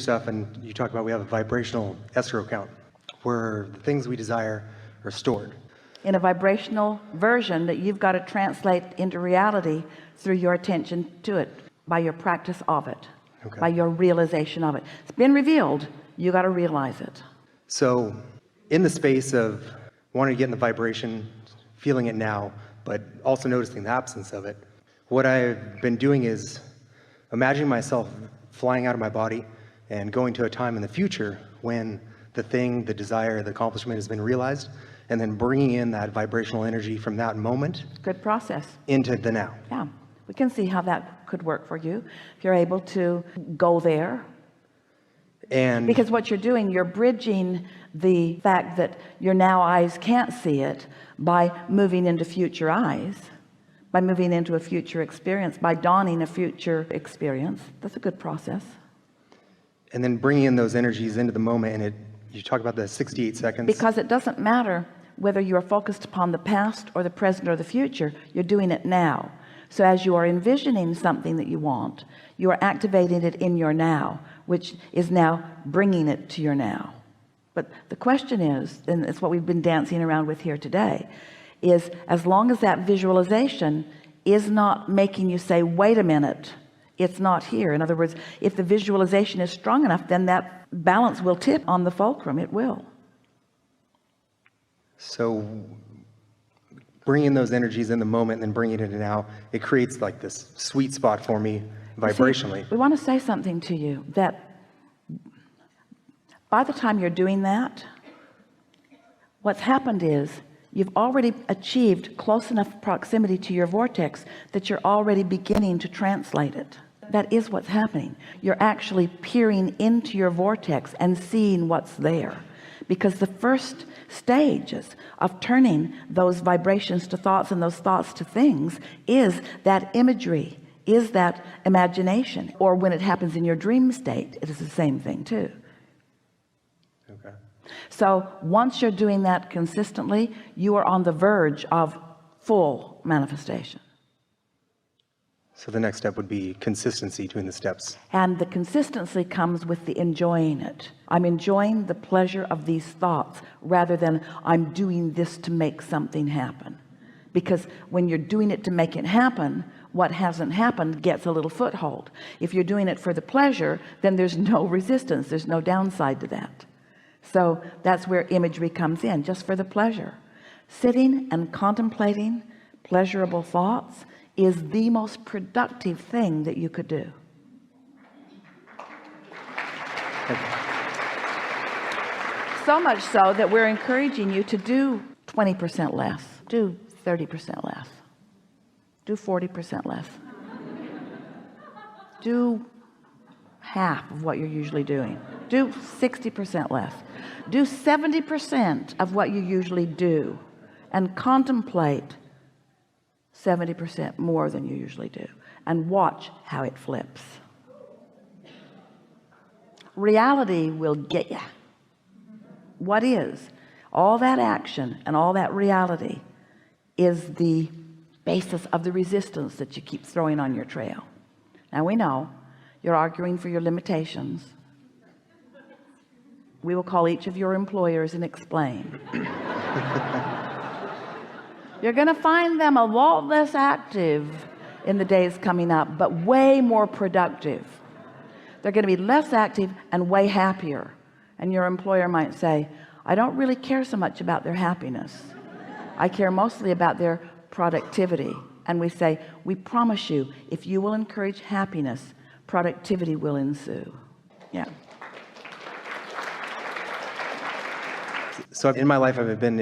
stuff, and you talk about we have a vibrational escrow account where the things we desire are stored in a vibrational version that you've got to translate into reality through your attention to it, by your practice of it, by your realization of it. It's been revealed, you got to realize it. So in the space of wanting to get in the vibration, feeling it now, but also noticing the absence of it, what I've been doing is imagining myself flying out of my body and going to a time in the future when the thing, the desire, the accomplishment has been realized, and then bringing in that vibrational energy from that moment. Good process. Into the now. Yeah, we can see how that could work for you if you're able to go there. And because what you're doing, you're bridging the fact that your now eyes can't see it by moving into future eyes, by moving into a future experience, by dawning a future experience. That's a good process. And then bringing in those energies into the moment, and you talk about the 68 seconds. Because it doesn't matter whether you are focused upon the past or the present or the future, you're doing it now. So as you are envisioning something that you want, you are activating it in your now, which is now bringing it to your now. But the question is, and it's what we've been dancing around with here today, is as long as that visualization is not making you say, wait a minute, it's not here. In other words, if the visualization is strong enough, then that balance will tip on the fulcrum. It will. So bringing those energies in the moment and then bringing it in now, it creates like this sweet spot for me vibrationally. See, we want to say something to you that by the time you're doing that, what's happened is you've already achieved close enough proximity to your vortex that you're already beginning to translate it. That is what's happening. You're actually peering into your vortex and seeing what's there, because the first stages of turning those vibrations to thoughts and those thoughts to things is that imagery, is that imagination, or when it happens in your dream state, it is the same thing too. Okay. So once you're doing that consistently, you are on the verge of full manifestation. So the next step would be consistency between the steps. And the consistency comes with the enjoying it. I'm enjoying the pleasure of these thoughts rather than I'm doing this to make something happen. Because when you're doing it to make it happen, what hasn't happened gets a little foothold. If you're doing it for the pleasure, then there's no resistance. There's no downside to that. So that's where imagery comes in, just for the pleasure. Sitting and contemplating pleasurable thoughts is the most productive thing that you could do. So much so that we're encouraging you to do 20% less, do 30% less, do 40% less, do half of what you're usually doing, do 60% less, do 70% of what you usually do, and contemplate 70% more than you usually do, and watch how it flips. Reality will get you. What is all that action and all that reality is the basis of the resistance that you keep throwing on your trail. Now we know you're arguing for your limitations. We will call each of your employers and explain. You're going to find them a lot less active in the days coming up, but way more productive. They're going to be less active and way happier. And your employer might say, I don't really care so much about their happiness. I care mostly about their productivity. And we say, we promise you, if you will encourage happiness, productivity will ensue. Yeah. So in my life, I've been